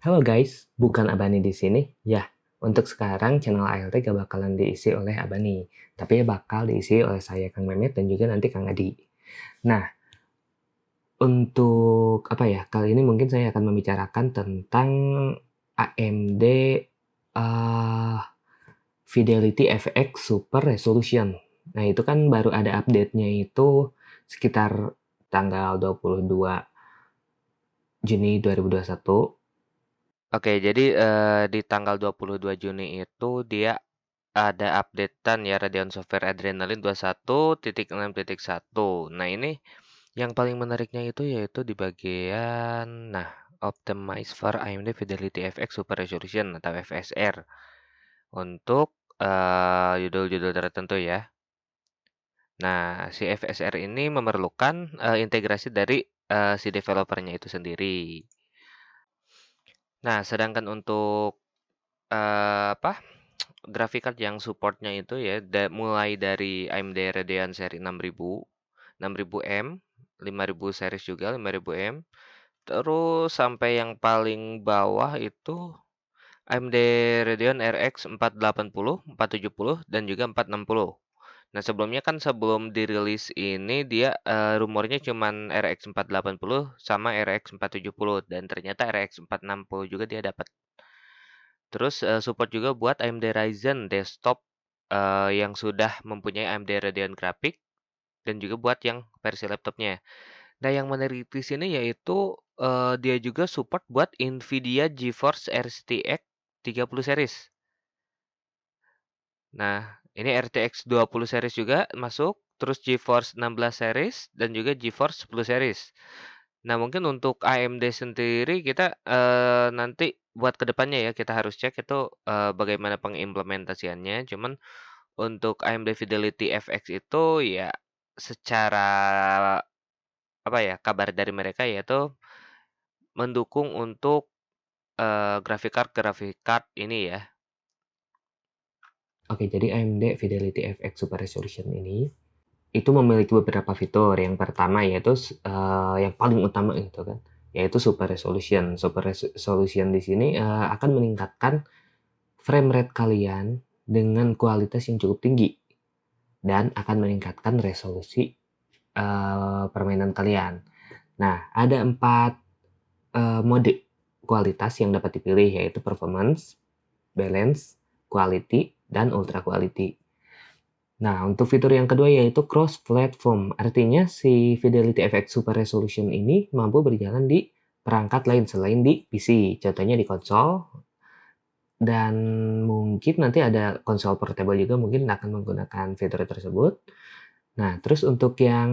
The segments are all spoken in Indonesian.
Halo guys, bukan Abani di sini. Ya, untuk sekarang channel ALT gak bakalan diisi oleh Abani, tapi bakal diisi oleh saya Kang Mehmet dan juga nanti Kang Adi. Nah, untuk apa ya? Kali ini mungkin saya akan membicarakan tentang AMD Fidelity FX Super Resolution. Nah, itu kan baru ada update-nya itu sekitar tanggal 22 Juni 2021. Oke, jadi di tanggal 22 Juni itu dia ada updatean ya Radeon Software Adrenalin 21.6.1. Nah, ini yang paling menariknya itu yaitu di bagian Optimize for AMD Fidelity FX Super Resolution atau FSR untuk judul-judul tertentu ya. Nah, si FSR ini memerlukan integrasi dari si developernya itu sendiri. Nah, sedangkan untuk apa, graphic card yang supportnya itu ya mulai dari AMD Radeon seri 6000, 6000M, 5000 series juga 5000M, terus sampai yang paling bawah itu AMD Radeon RX 480, 470 dan juga 460. Nah, sebelumnya kan sebelum dirilis ini dia rumornya cuman RX 480 sama RX 470 dan ternyata RX 460 juga dia dapat. Terus support juga buat AMD Ryzen desktop yang sudah mempunyai AMD Radeon Graphic dan juga buat yang versi laptopnya. Nah, yang menarik di sini yaitu dia juga support buat Nvidia GeForce RTX 30 series. Nah, ini RTX 20 series juga masuk, terus GeForce 16 series dan juga GeForce 10 series. Nah, mungkin untuk AMD sendiri kita nanti buat kedepannya ya kita harus cek itu bagaimana pengimplementasiannya. Cuman untuk AMD Fidelity FX itu ya secara apa ya kabar dari mereka yaitu mendukung untuk grafik card ini ya. Oke, jadi AMD Fidelity FX Super Resolution ini itu memiliki beberapa fitur. Yang pertama yaitu yang paling utama itu kan, yaitu Super Resolution. Super Resolution di sini akan meningkatkan frame rate kalian dengan kualitas yang cukup tinggi dan akan meningkatkan resolusi permainan kalian. Nah, ada 4 mode kualitas yang dapat dipilih yaitu performance, balance, quality, dan ultra quality. Nah, untuk fitur yang kedua yaitu cross platform. Artinya si Fidelity FX Super Resolution ini mampu berjalan di perangkat lain selain di PC. Contohnya di konsol dan mungkin nanti ada konsol portable juga mungkin akan menggunakan fitur tersebut. Nah, terus untuk yang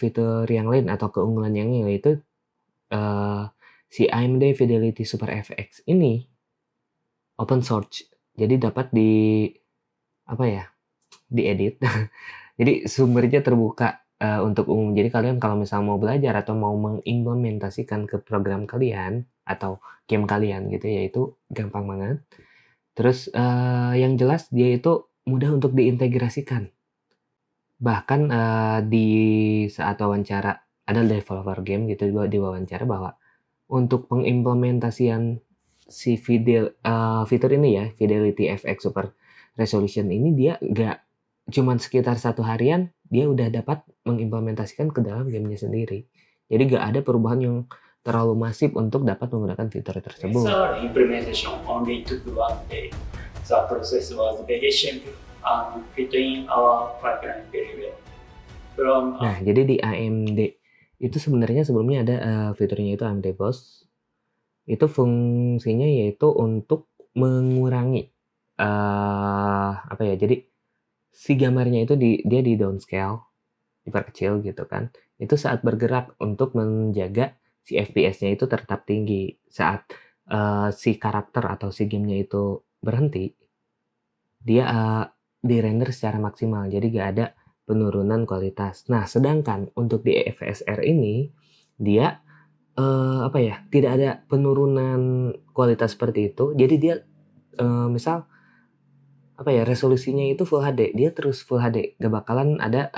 fitur yang lain atau keunggulan yang lain yaitu si AMD Fidelity Super FX ini open source. Jadi dapat di apa ya? Diedit. Jadi sumbernya terbuka untuk umum. Jadi kalian kalau misalnya mau belajar atau mau mengimplementasikan ke program kalian atau game kalian gitu ya itu gampang banget. Terus yang jelas dia itu mudah untuk diintegrasikan. Bahkan di saat wawancara ada developer game gitu diwawancara bahwa untuk pengimplementasian si fitur ini ya Fidelity FX Super Resolution ini dia nggak cuman sekitar 1 harian dia udah dapat mengimplementasikan ke dalam gamenya sendiri. Jadi nggak ada perubahan yang terlalu masif untuk dapat menggunakan fitur tersebut. XR implementation only took 1 day. The process was very simple and fit in our pipeline very well. Nah, jadi di AMD itu sebenarnya sebelumnya ada fiturnya itu AMD Boss. Itu fungsinya yaitu untuk mengurangi apa ya? Jadi si gambarnya itu dia di downscale, diperkecil gitu kan. Itu saat bergerak untuk menjaga si FPS-nya itu tetap tinggi. Saat si karakter atau si gamenya itu berhenti, dia di-render secara maksimal. Jadi gak ada penurunan kualitas. Nah, sedangkan untuk di FSR ini dia apa ya? Tidak ada penurunan kualitas seperti itu. Jadi dia misal apa ya resolusinya itu Full HD, dia terus Full HD, gak bakalan ada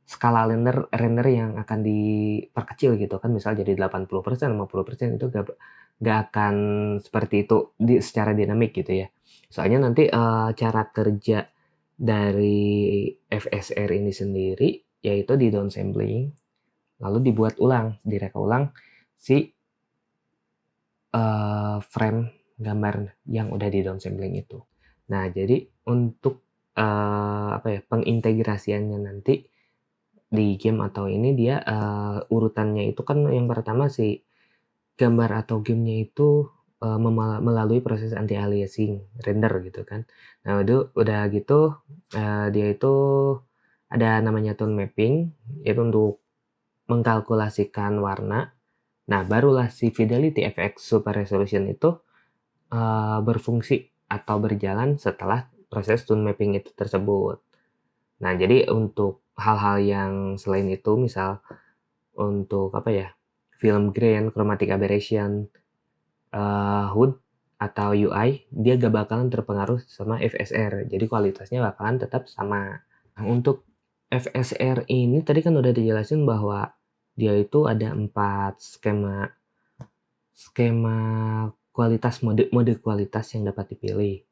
skala render yang akan diperkecil gitu kan, misal jadi 80%, 50% itu gak nggak akan seperti itu secara dinamik gitu ya. Soalnya nanti cara kerja dari FSR ini sendiri yaitu di downsampling, lalu dibuat ulang, direka ulang si frame gambar yang udah di downsampling itu. Nah, jadi untuk pengintegrasiannya nanti di game atau ini dia urutannya itu kan yang pertama si gambar atau gamenya itu melalui proses anti-aliasing render gitu kan. Nah, itu udah gitu dia itu ada namanya tone mapping, yaitu untuk mengkalkulasikan warna. Nah, barulah si Fidelity FX Super Resolution itu berfungsi atau berjalan setelah proses tone mapping itu tersebut. Nah, jadi untuk hal-hal yang selain itu, misal untuk film grain, chromatic aberration, HUD atau UI, dia gak bakalan terpengaruh sama FSR. Jadi kualitasnya bakalan tetap sama. Nah, untuk FSR ini tadi kan udah dijelasin bahwa dia itu ada 4 skema kualitas, mode kualitas yang dapat dipilih.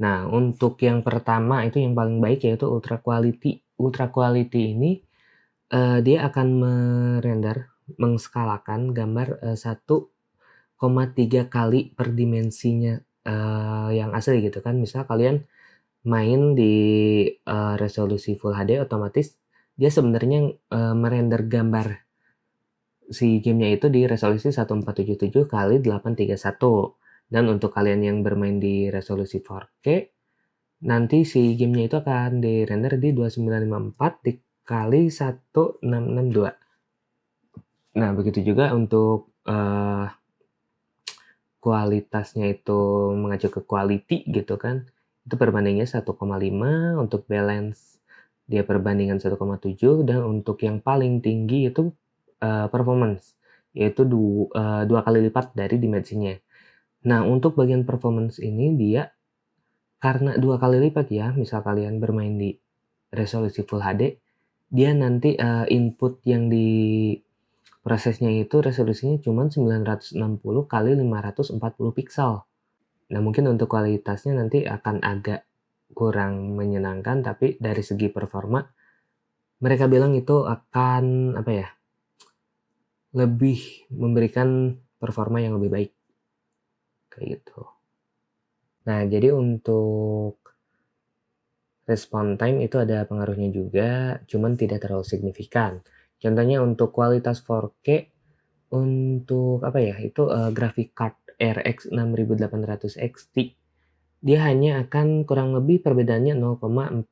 Nah, untuk yang pertama itu yang paling baik yaitu ultra quality. Ultra quality ini dia akan mengskalakan gambar 1,3 kali per dimensinya yang asli gitu kan. Misal kalian main di resolusi Full HD, otomatis dia sebenarnya merender gambar si gamenya itu di resolusi 1477 kali 831. Dan untuk kalian yang bermain di resolusi 4K, nanti si gamenya itu akan di-render di 2954 dikali 1662. Nah, begitu juga untuk kualitasnya itu mengacu ke quality gitu kan. Itu perbandingannya 1,5, untuk balance dia perbandingan 1,7, dan untuk yang paling tinggi itu performance, yaitu 2 kali lipat dari dimensinya. Nah, untuk bagian performance ini dia karena 2 kali lipat ya, misal kalian bermain di resolusi Full HD, dia nanti input yang di prosesnya itu resolusinya cuma 960 kali 540 pixel. Nah, mungkin untuk kualitasnya nanti akan agak kurang menyenangkan, tapi dari segi performa mereka bilang itu akan lebih memberikan performa yang lebih baik kayak gitu. Nah, jadi untuk respon time itu ada pengaruhnya juga, cuman tidak terlalu signifikan. Contohnya untuk kualitas 4K, untuk itu graphic card RX 6800 XT, dia hanya akan kurang lebih perbedaannya 0,4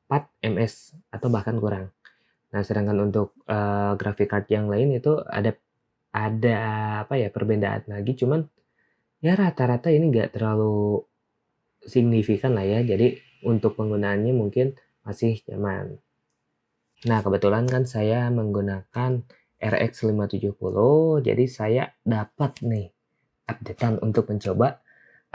ms atau bahkan kurang. Nah, sedangkan untuk graphic card yang lain itu ada perbedaan lagi, cuman ya rata-rata ini nggak terlalu signifikan lah ya. Jadi untuk penggunaannya mungkin masih nyaman. Nah, kebetulan kan saya menggunakan RX 570, jadi saya dapat nih updatean untuk mencoba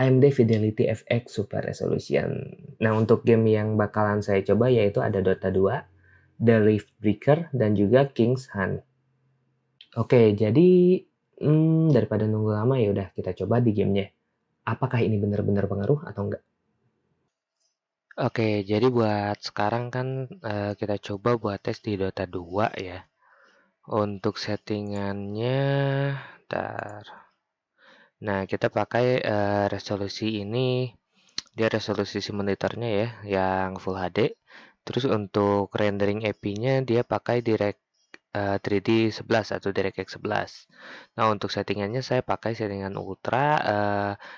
AMD Fidelity FX Super Resolution. Nah, untuk game yang bakalan saya coba yaitu ada Dota 2, The Rift Breaker, dan juga King's Hunt. Oke, jadi daripada nunggu lama ya udah kita coba di gamenya. Apakah ini benar-benar pengaruh atau enggak? Oke, jadi buat sekarang kan kita coba buat tes di Dota 2 ya. Untuk settingannya, ntar. Nah, kita pakai resolusi ini, dia resolusi simulatornya ya, yang Full HD. Terus untuk rendering AP-nya dia pakai Direct 3D 11 atau DirectX 11. Nah, untuk settingannya saya pakai settingan ultra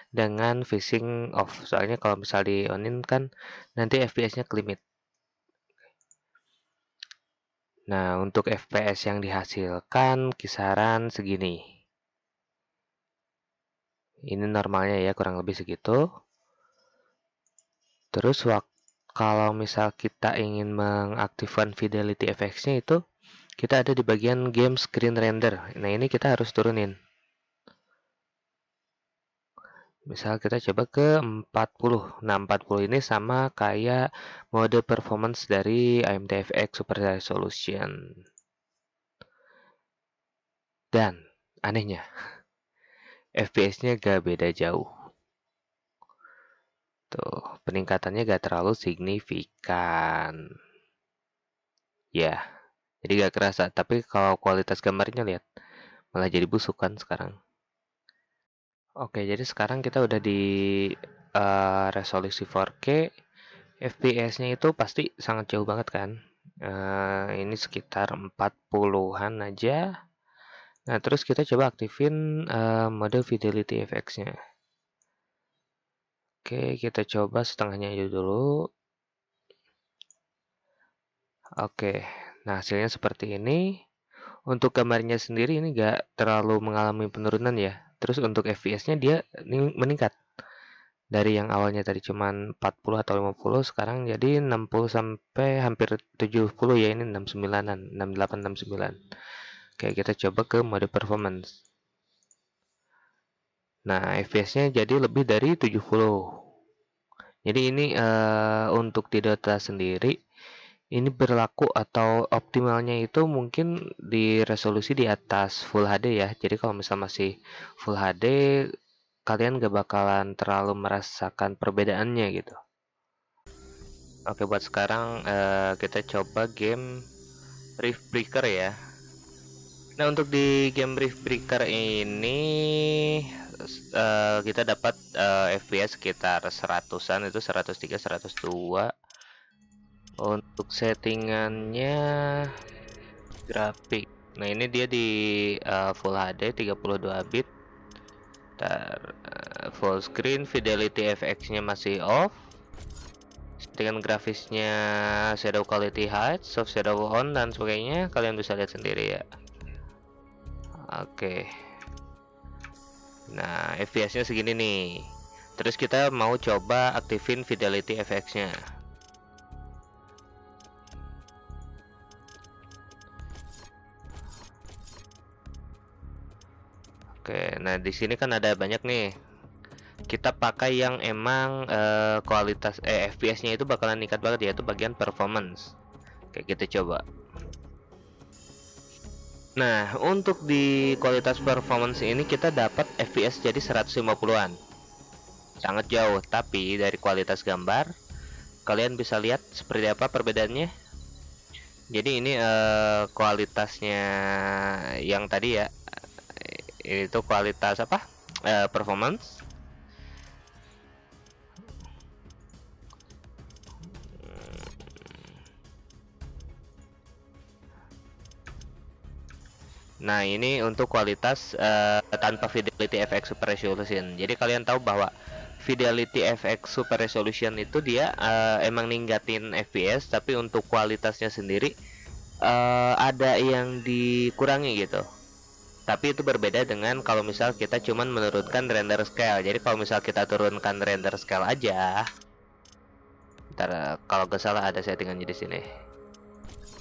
dengan phasing off. Soalnya kalau misal di onin kan nanti FPS-nya ke limit. Nah, untuk FPS yang dihasilkan kisaran segini. Ini normalnya ya, kurang lebih segitu. Terus kalau misal kita ingin mengaktifkan Fidelity FX-nya itu, kita ada di bagian game screen render. Nah, ini kita harus turunin. Misal kita coba ke 40. Nah, 40 ini sama kayak mode performance dari AMD FX Super Resolution. Dan anehnya, FPS-nya gak beda jauh. Tuh, peningkatannya gak terlalu signifikan. Ya, jadi gak kerasa. Tapi kalau kualitas gambarnya lihat, malah jadi busuk kan sekarang. Oke, jadi sekarang kita udah di resolusi 4K. FPS-nya itu pasti sangat jauh banget kan. Ini sekitar 40-an aja. Nah, terus kita coba aktifin mode Fidelity FX-nya. Oke, kita coba setengahnya aja dulu. Oke, nah hasilnya seperti ini. Untuk gambarnya sendiri ini nggak terlalu mengalami penurunan ya. Terus untuk FPS-nya dia meningkat. Dari yang awalnya tadi cuman 40 atau 50, sekarang jadi 60 sampai hampir 70 ya, ini 69-an, 68, 69. Oke, kita coba ke mode performance. Nah, FPS-nya jadi lebih dari 70. Jadi ini untuk di Dota sendiri ini berlaku atau optimalnya itu mungkin di resolusi di atas Full HD ya. Jadi kalau misal masih Full HD kalian gak bakalan terlalu merasakan perbedaannya gitu. Oke, buat sekarang kita coba game Rift Breaker ya. Nah, untuk di game Rift Breaker ini kita dapat FPS sekitar 100-an, itu 103, 102. Untuk settingannya grafik. Nah, ini dia di Full HD 32 bit. Full screen, Fidelity FX-nya masih off. Settingan grafisnya shadow quality high, soft shadow on dan sebagainya. Kalian bisa lihat sendiri ya. Oke. Nah, FPS-nya segini nih. Terus kita mau coba aktifin Fidelity FX-nya. Oke, nah di sini kan ada banyak nih. Kita pakai yang emang kualitas FPS-nya itu bakalan meningkat banget, yaitu bagian performance. Oke, kita coba. Nah, untuk di kualitas performance ini kita dapat FPS jadi 150-an. Sangat jauh, tapi dari kualitas gambar kalian bisa lihat seperti apa perbedaannya. Jadi ini kualitasnya yang tadi ya. Itu kualitas apa? Performance. Nah, ini untuk kualitas tanpa Fidelity FX Super Resolution. Jadi kalian tahu bahwa Fidelity FX Super Resolution itu dia emang ningkatin FPS, tapi untuk kualitasnya sendiri ada yang dikurangi gitu. Tapi itu berbeda dengan kalau misal kita cuman menurunkan render scale. Jadi kalau misal kita turunkan render scale aja, ntar kalau gak salah ada settingannya di sini.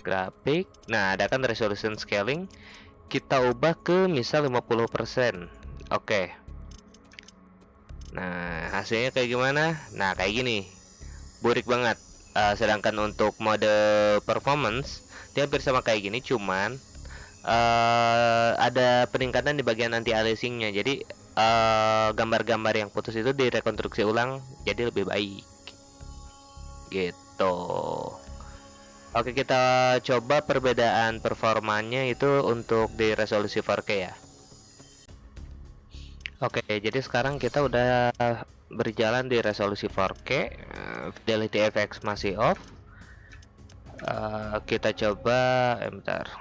Grafik. Nah, ada kan resolution scaling. Kita ubah ke misal 50%. Oke. Nah, hasilnya kayak gimana? Nah, kayak gini. Burik banget. Sedangkan untuk mode performance dia hampir sama kayak gini, cuman ada peningkatan di bagian anti aliasingnya. Jadi gambar-gambar yang putus itu direkonstruksi ulang jadi lebih baik gitu. Oke, kita coba perbedaan performanya itu untuk di resolusi 4K ya. Oke, jadi sekarang kita udah berjalan di resolusi 4K. Fidelity FX masih off. Kita coba bentar.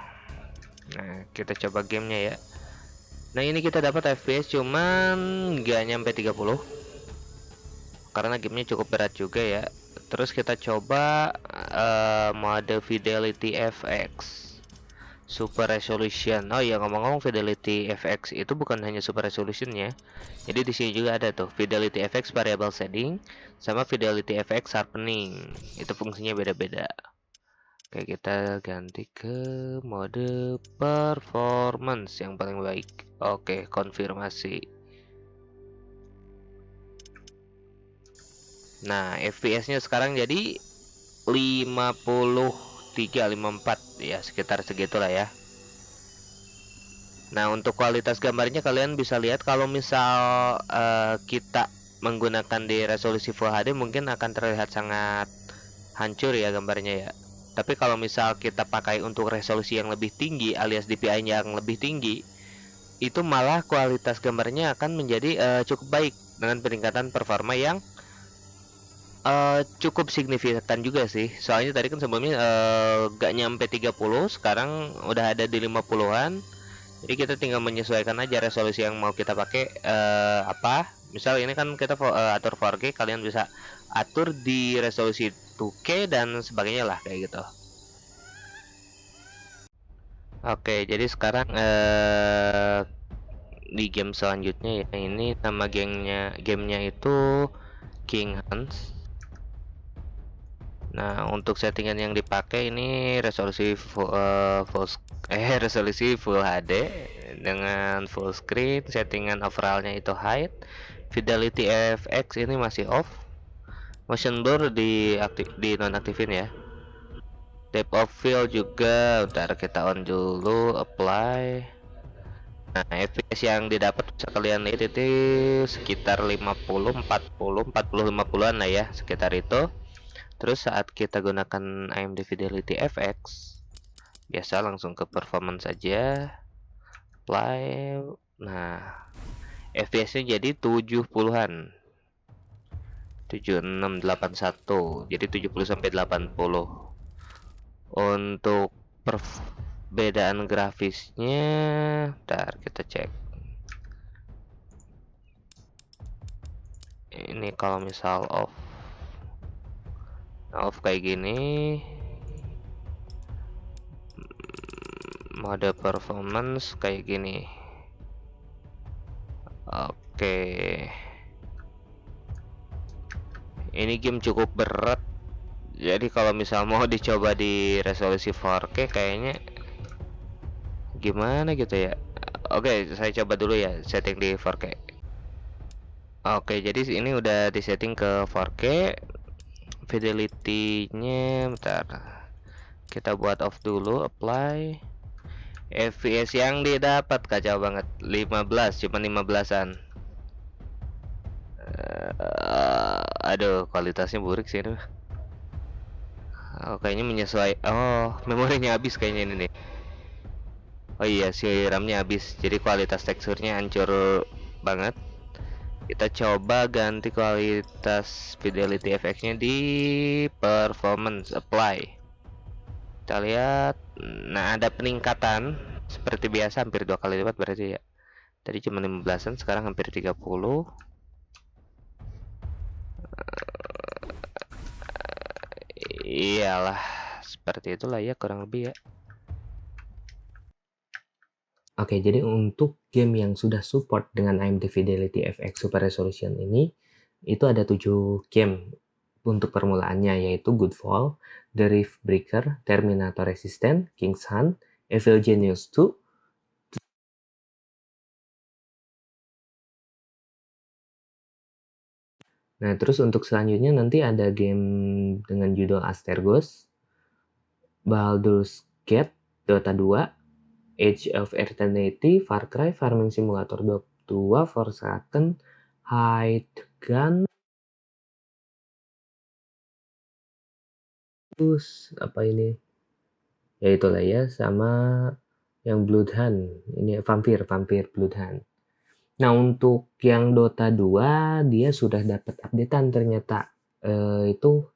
Nah, kita coba gamenya ya. Nah, ini kita dapat FPS cuman nggak nyampe 30 karena gamenya cukup berat juga ya. Terus kita coba mode Fidelity FX Super Resolution. Oh ya, ngomong-ngomong Fidelity FX itu bukan hanya Super Resolution ya. Jadi di sini juga ada tuh Fidelity FX Variable Setting sama Fidelity FX Sharpening. Itu fungsinya beda-beda. Oke, kita ganti ke mode performance yang paling baik. Oke, konfirmasi. Nah, FPS-nya sekarang jadi 53, 54 ya, sekitar segitulah ya. Nah, untuk kualitas gambarnya kalian bisa lihat kalau misal kita menggunakan di resolusi Full HD mungkin akan terlihat sangat hancur ya gambarnya ya. Tapi kalau misal kita pakai untuk resolusi yang lebih tinggi alias DPI-nya yang lebih tinggi, itu malah kualitas gambarnya akan menjadi cukup baik dengan peningkatan performa yang cukup signifikan juga sih. Soalnya tadi kan sebelumnya gak nyampe 30, sekarang udah ada di 50-an. Jadi kita tinggal menyesuaikan aja resolusi yang mau kita pakai apa. Misal ini kan kita atur 4K, kalian bisa atur di resolusi 2K dan sebagainya lah kayak gitu. Oke, jadi sekarang di game selanjutnya ya, ini nama gamenya itu King Hans. Nah, untuk settingan yang dipakai ini resolusi resolusi Full HD dengan full screen, settingan overallnya itu height, fidelity FX ini masih off, motion blur di nonaktifin ya, depth of field juga ntar kita on dulu, apply. Nah, FPS yang didapat bisa kalian lihat itu sekitar 50, 40, 50an lah ya, sekitar itu. Terus saat kita gunakan AMD Fidelity FX, biasa langsung ke performance saja, apply. Nah, FPS-nya jadi 70-an. 7681. Jadi 70 sampai 80. Untuk perbedaan grafisnya, ntar kita cek. Ini kalau misal off kayak gini, mode performance kayak gini. Oke, ini game cukup berat, jadi kalau misal mau dicoba di resolusi 4K kayaknya gimana gitu ya. Oke, saya coba dulu ya setting di 4K. Oke, jadi ini udah disetting ke 4K. Fidelity-nya bentar, kita buat off dulu, apply. FPS yang didapat kacau banget, 15, cuma 15-an. Aduh, kualitasnya buruk sih ini. Oh, kayaknya menyesuaikan. Oh, memorinya habis kayaknya ini nih. Oh iya, si RAM-nya habis, jadi kualitas teksturnya hancur banget. Kita coba ganti kualitas fidelity FX-nya di performance, apply. Kita lihat, nah ada peningkatan seperti biasa, hampir 2 kali lipat berarti ya. Tadi cuma 15-an, sekarang hampir 30. Iyalah, seperti itulah ya kurang lebih ya. Oke, jadi untuk game yang sudah support dengan AMD Fidelity FX Super Resolution ini, itu ada 7 game untuk permulaannya, yaitu Goodfall, The Rift Breaker, Terminator Resistance, King's Hunt, Evil Genius 2. Nah, terus untuk selanjutnya nanti ada game dengan judul Astergos, Baldur's Gate, Dota 2, Age of Eternity, Far Cry, Farming Simulator 2, Forsaken, Hide Gun, terus apa ini? Ya itulah ya, sama yang Bloodhunt, ini Vampire Bloodhunt. Nah, untuk yang Dota 2 dia sudah dapat updatean ternyata. Itu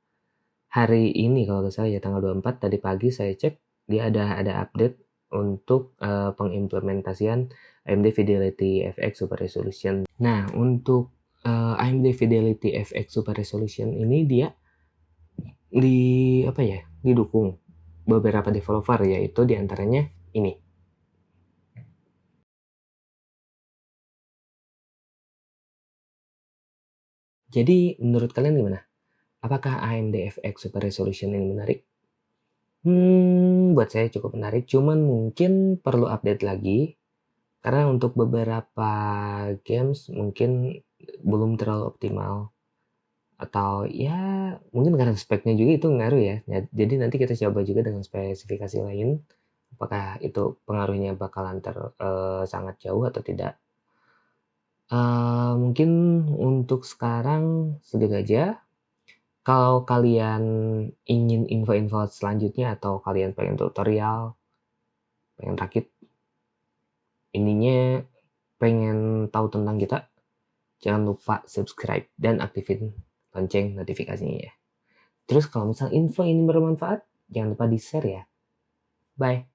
hari ini kalau nggak salah ya, tanggal 24 tadi pagi saya cek, dia ada update untuk pengimplementasian AMD Fidelity FX Super Resolution. Nah, untuk AMD Fidelity FX Super Resolution ini dia didukung beberapa developer, yaitu diantaranya ini. Jadi menurut kalian gimana? Apakah AMD FX Super Resolution ini menarik? Buat saya cukup menarik, cuman mungkin perlu update lagi. Karena untuk beberapa games mungkin belum terlalu optimal. Atau ya mungkin karena speknya juga itu ngaruh ya. Jadi nanti kita coba juga dengan spesifikasi lain. Apakah itu pengaruhnya bakalan sangat jauh atau tidak? Mungkin untuk sekarang segitu aja. Kalau kalian ingin info-info selanjutnya atau kalian pengen tutorial, pengen rakit, ininya pengen tahu tentang kita, jangan lupa subscribe dan aktifin lonceng notifikasinya ya. Terus kalau misal info ini bermanfaat, jangan lupa di-share ya. Bye.